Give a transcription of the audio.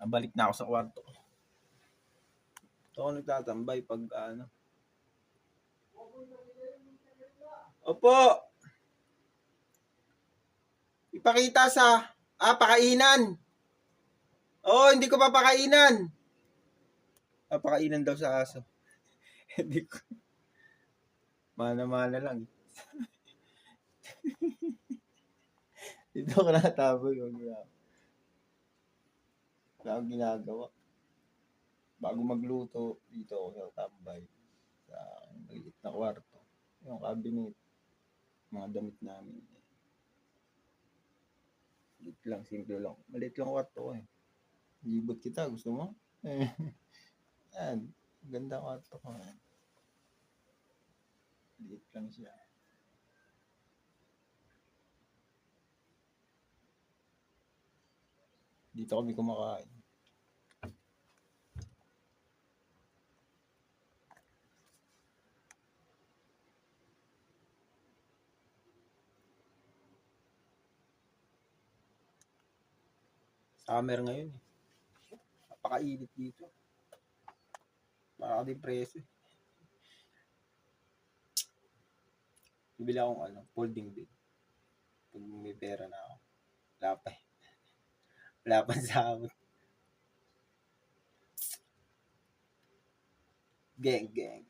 Balik na ako sa kwarto. Ito ako nagtatambay pag ano. Opo! Ipakita sa... pakainan! Oo, hindi ko pa pakainan! Pakainan daw sa aso. Hindi ko... Mana-mana lang. Dito ako nataboy. Wala akong ginagawa. Bago magluto, dito ako tambay sa maliit na kwarto. Yung cabinet, mga damit namin. Maliit lang, simple lang. Maliit lang kwarto ko eh. Libot kita, gusto mo? Yan, ganda kwarto ko. Maliit lang siya. Dito kami kumakain. Summer ngayon eh. Napakainit dito. Nakaka-depress eh. Bibili akong folding bed. Pag may pera na ako. Wala pa eh. Wala pa sahod. Geng.